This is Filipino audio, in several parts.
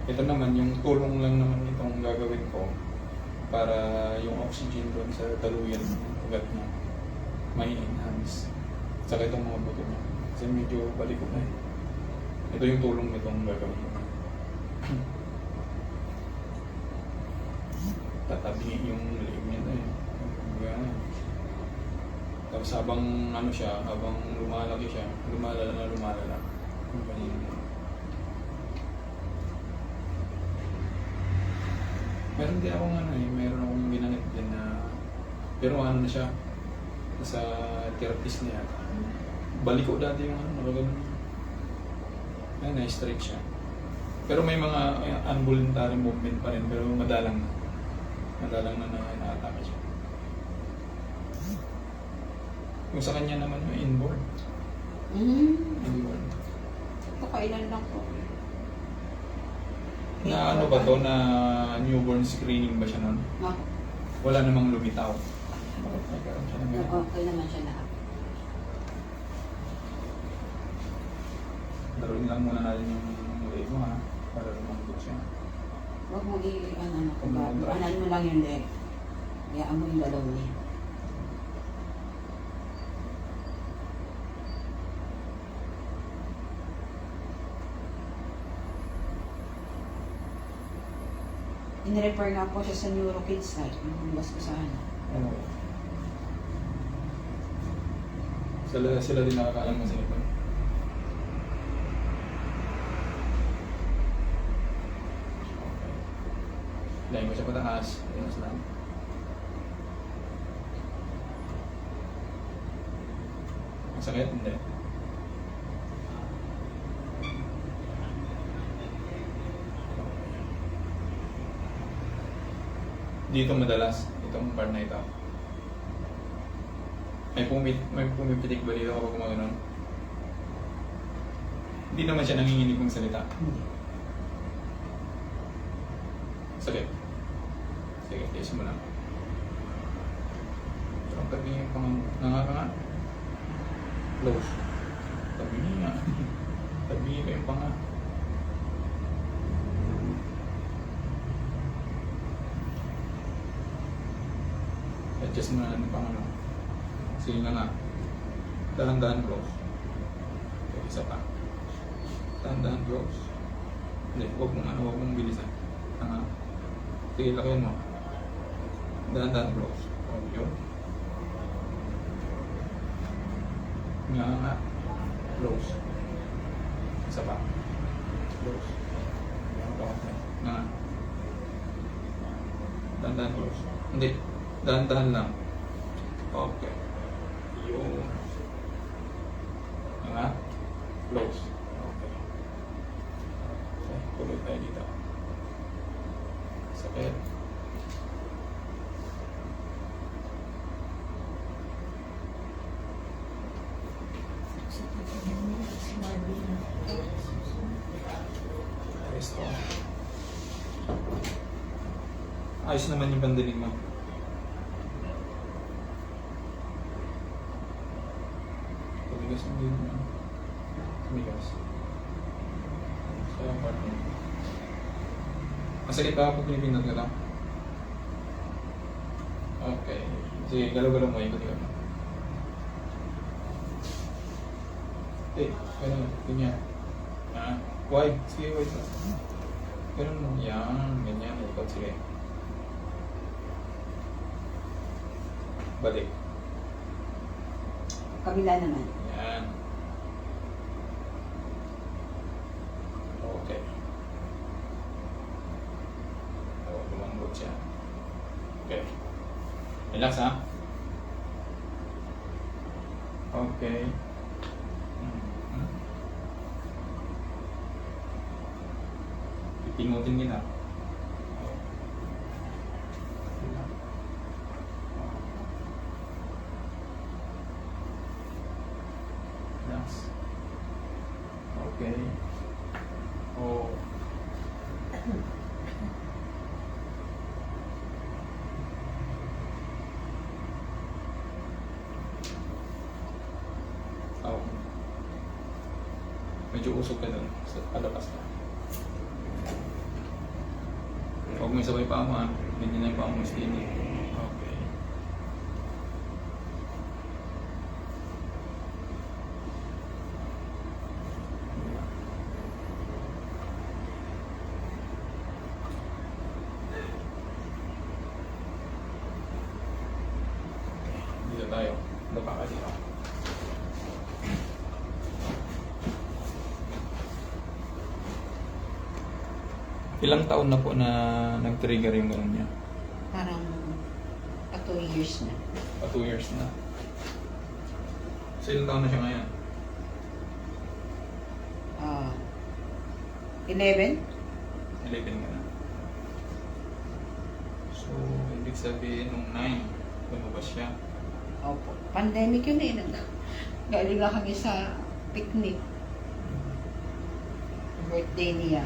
Ito naman, yung tulong lang naman itong gagawin ko para yung oxygen doon sa daluyan ng ugat niya may enhance. Saka itong mga buto niya. Kasi medyo balikot na eh. Ito yung tulong nitong gagawin ko. Tatabi yung leg niya na eh. Ganyan. Tapos habang ano siya, habang lumalaki siya, lumalala. Yung ganyan. Meron din akong ano eh, meron akong ginanit din na, pero ano na siya, sa therapist niya. Balik ko dati yung ano, nakagano. Ayun, na-straight siya. Pero may mga involuntary movement pa rin, pero madalang na. Madalang na na-atake siya. Yung sa kanya naman yung inborn. Inborn. Ito kailan lang po. Na ano ba to, na newborn screening ba siya nun? No? Wala namang lumitaw. Nagkaroon siya ng ganun. Okay naman siya lahat. Daruin lang muna natin yung leg mo ha, para lumambot siya. Huwag mo anan mo lang yung leg. Hayaan mo yung galaw niya. In-refer nga po siya sa NeuroKids site. Yung basbasahan. Oo. Sila din nakakaalam mo sa ito. Lain ko siya pataas. Ayos lang. Masakit? Hindi. Dito madalas, itong part na ito. May pumipitik ba dito kapag gumagano'n? Hindi naman siya nanginginig kong salita. Sakit. Sige, tiis mo lang. Pero tabi yung panga. Close. Tabi niya. Tabi ko yung panga. Adjust mo na ng panga. Sige na nga. Dahan-dahan close. Okay, isa pa. Dahan-dahan close. Hindi, huwag mong bilisan. Sige, lakihan mo. Dahan-dahan close. Okay, yun. Nga. Close. Isa pa. Close. Nga. Dahan-dahan close. Hindi. Dahan-dahan lang. Okay. Yun. Nga. Close. Okay. Okay, tuloy tayo dito. Sakit. Resto. Ayos naman yung pandinig mo. Tumigas ang din mo. Tumigas. So, yung part mo. Masakit ba kung pinipindot ka lang? Okay. Sige, galaw-galaw mo. Ikot-ikot mo. Ganun. Ganyan. Wide. Sige, wide lang. Ganun mo. Yan. Ganyan. Ikot. Sige. Balik. Kabila naman. Yan. Okay. Lumambot siya. Okay. Relax ha. Okay. Pipingutin nila. Relax. Okay. Oh. Medyo usog ka dun sa palabas na. Huwag may sabay pa mo ah. Ganyan na yung pa mo steamy. Okay. Dito tayo. Lupa ka dito. Ilang taon na po na nag-trigger yung gano'n niya? Parang 2 years na. 2 years na. So ilang taon na siya ngayon? 11? 11 ka na. So, ibig sabihin nung 9, lumabas siya. Opo. Pandemic yun eh. Galing lang kami sa picnic. Birthday niya.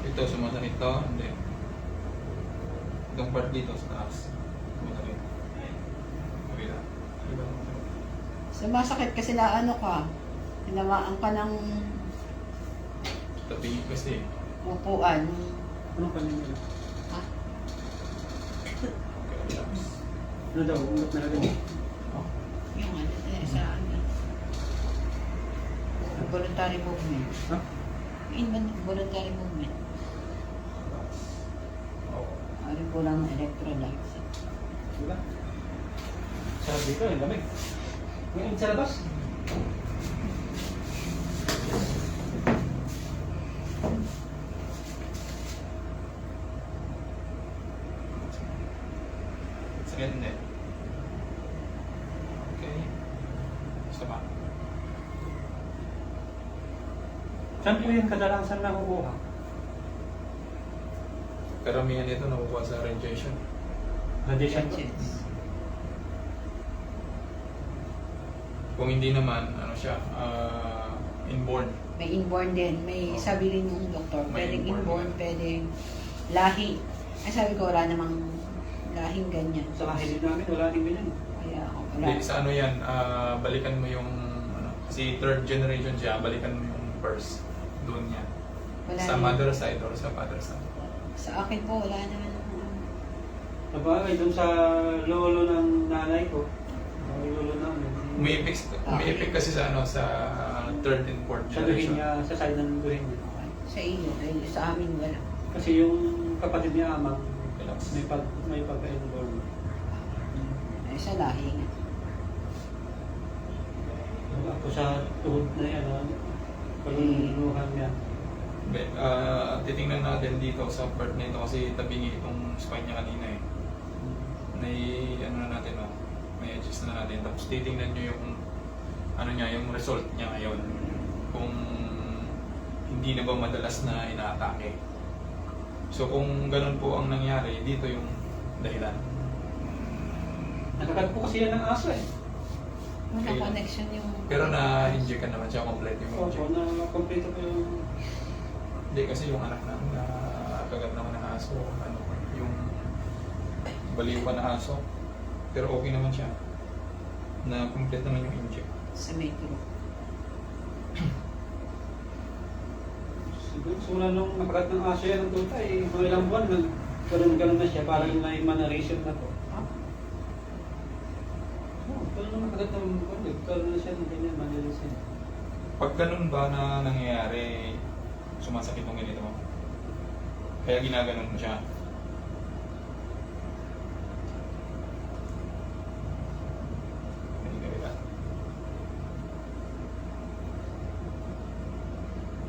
Ito, sumasakit to? Hindi. Itong part dito sa taas. Sumasakit. Kabila. Kabila. Sumasakit kasi na ano ka. Hinamaan ka ng Tabi kasi. upuan. Anong kanina? Ha? Okay, relax. Ano daw? Ungat na agad. Oh. Yung ano, sa ano. Voluntary movement. Ha? Voluntary movement. Relax. Oh. Ano po lang ng electrolytes. Diba? Sarap dito, yung lamig. Ngayon sa labas. Sakit hindi. Okay. Sama. Saan po yung kadalasan nakukuha? Karamihan nito nakukuha sa radiation. Radiation po. Kung hindi naman, ano siya, inborn. May inborn din. May Oh. sabi rin ng doktor, May pwedeng inborn inborn, pwedeng lahi. Ay sabi ko, wala namang lahing ganyan. Sa kahilid namin, wala din ganyan. Kaya ako, wala. Hindi, sa ano yan, balikan mo yung, ano, kasi third generation siya, balikan mo yung first. Doon yan. Wala Sa din. mother side or sa father side. Sa akin po, wala naman. Sabagay, doon sa lolo ng nanay ko. Ang lolo namin. Umiipik kasi sa ano, sa third and fourth Sa duhin generation. niya, sa side ng duhin niya. Sa iyo, ay sa amin wala. Kasi yung kapatid niya amang Relax. may pagka-inborn. Ay sa lahi nga. Ako sa tuhod na yan, palulunuhan niya. Titingnan natin dito sa part na ito kasi tabingi itong spine niya kanina eh. Ano na natin oh, may adjust na natin. Tapos titingnan nyo yung ano niya, yung result niya ngayon. Kung hindi na ba madalas na inaatake. So kung ganun po ang nangyari, dito yung dahilan. Nakakad po kasi yan ng aso eh. Wala Okay. connection yung... Pero na-inject ka naman siya complete yung Opo, inject. na-complete po yung... Hindi kasi yung anak namin na kagat naman ng aso, ano, yung baliw pa na aso. Pero okay naman siya. Na complete naman yung inject. Sa metro. Simula nung nakagat ng aso yan ng tuta eh, mga ilang buwan, ganun na siya, parang may mannerism na po. Pero nung nakagat ng buwan, nagkaroon na siya ng ganyan, mannerism. Pag ganun ba na nangyayari, sumasakit ng ganito mo? Kaya ginaganon mo siya.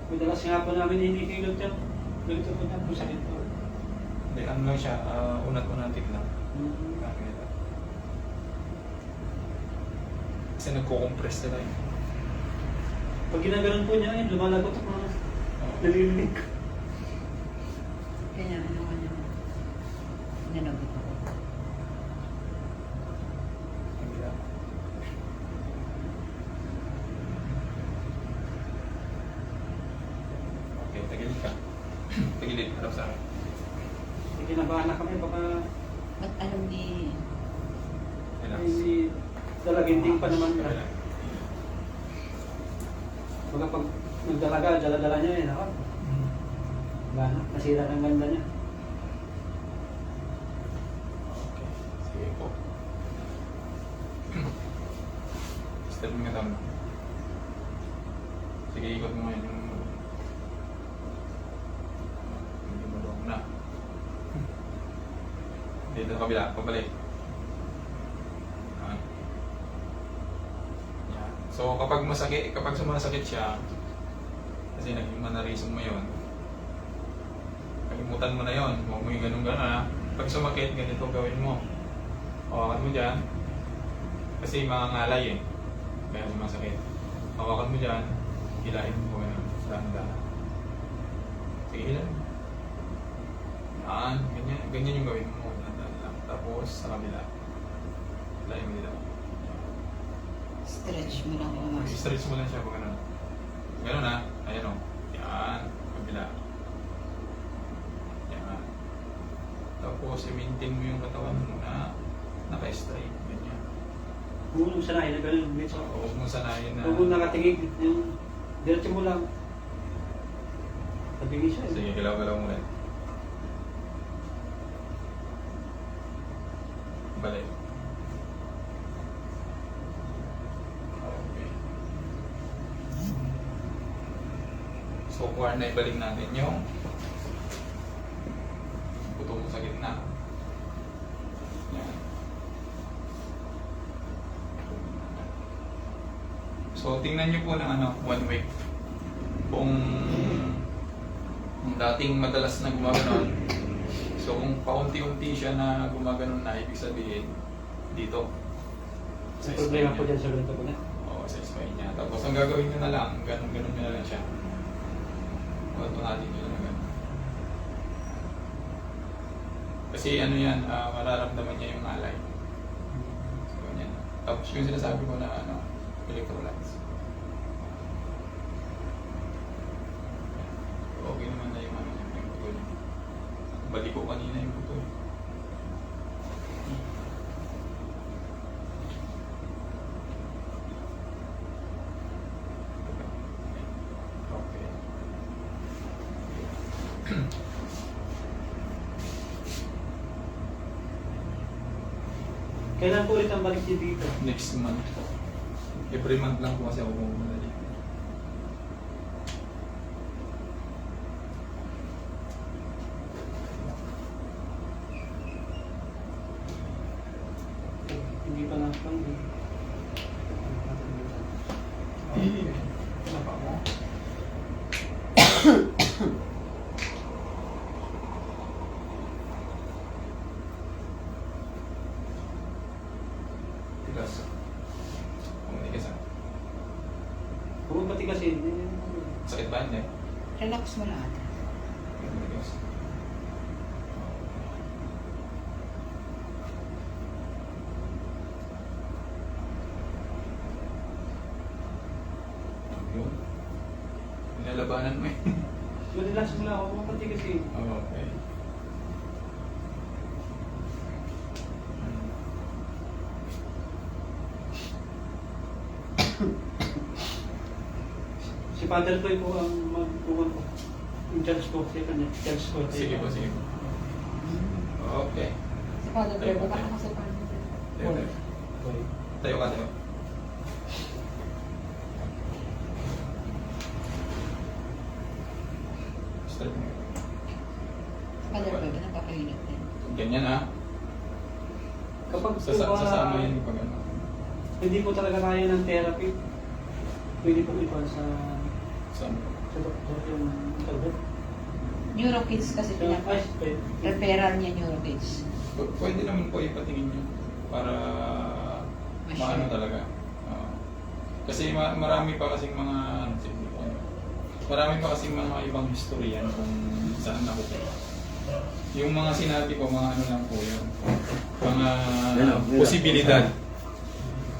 Madalas nga po namin hinihilot yan. Ganito po niya po sa ito. Hindi, ano lang siya, unat-unatik lang. Ganito. Kasi nagko-compress sila eh. Pag ginaganon po niya, yun, lumalagot ako mga nalilinig. Kaya ano ka naman. Nalagot ako. Okay, tagilid ka. Tagilid, harap sa akin. Kinabahan na kami, baka Ba't alam ni... Relax. hindi dalaginting pa naman na. Relax. Baka pag nagdalaga, dala-dala niya yun, ako. Wala na, nasira ng ganda niya. Okay. Sige po. Step mo nga tama. Sige, ikot mo ngayon yung... Hindi mo doon na. Dito sa kabila, pabalik. Yan. Yan. So kapag masakit, kapag sumasakit siya, kasi naging mannerism mo yun, kalimutan mo na yun, huwag mo yung ganun-ganun ha. Pag sumakit, ganito gawin mo. Hawakan mo dyan, kasi mga ngalay eh, kaya sumasakit. Hawakan mo dyan, hilahin mo ganun, dahan-dahan. Sige, hilahin mo. Yan, ganyan, ganyan yung gawin mo. Dahan-dahan lang. Tapos sa kabila, hilahin mo dito. Stretch mo lang yung mas. I-stretch mo lang siya pag ganun. Ganun ha, ayan o. Yan, kabila. Yan. Tapos i-maintain mo yung katawan mo na naka-straight. Ganyan. Huwag mong sanayin na gano'n. So, huwag mong sanayin na... Huwag mong nakatingig. Yung diretso mo lang. Tabingin siya. Sige, galaw-galaw mo ulit. Balik. Okay. So, kuha na ibalik natin yung buto mo sa gitna. Yan. So, tingnan nyo po ng 1 week. Kung dating madalas na gumaganon, so kung paunti-unti siya na gumaganon na, ibig sabihin, dito. Sa May problema po spine dyan sa ganito po na. niya. Oo, sa spine niya. Tapos ang gagawin nyo na lang, ganun-ganun nyo na lang siya. Tunatin nyo na lang ganun. Kasi ano yan, mararamdaman niya yung alay. So, ganyan. Tapos yung sinasabi ko na electrolytes. Okay naman na yung yung buto niya. Balik ko kanina yung buto. Okay. Kailan po ulit ang balik niyo dito? Next month po. Every month lang po kasi ako pumunta. Hindi pa nga pang Ano pa mo? Tigas. Tigas ah. Huwag pati kasi. Sakit ba hindi? Relax mo lang ate. Tigas. Yun. Nilalabanan mo eh. Relax mo lang. Huwag pati kasi. Okay. Si Father Toy po ang magkuhan ko. Yung charge ko. Siya kanya. Charge ko. Sige po, sige po. Okay. Si Father Tayo Trevor, po, baka tayo. kasi parang... Tayo, tayo. Tayo ka, tayo. Straight mo. Si Father Trevor, nakakainit din. Ganyan ah. Kapag po Sasama yan pag ano. hindi po talaga kaya ng therapy, pwede po ipan sa Saan? doktor yung kalbot. Neurokids kasi pinapa... Referral niya neurokids. Pwede naman po ipatingin nyo para maano talaga. Kasi marami pa kasing mga marami pa kasing mga ibang history yan kung saan nakukuha. Yung mga sinabi ko, mga ano lang po yun. Mga posibilidad.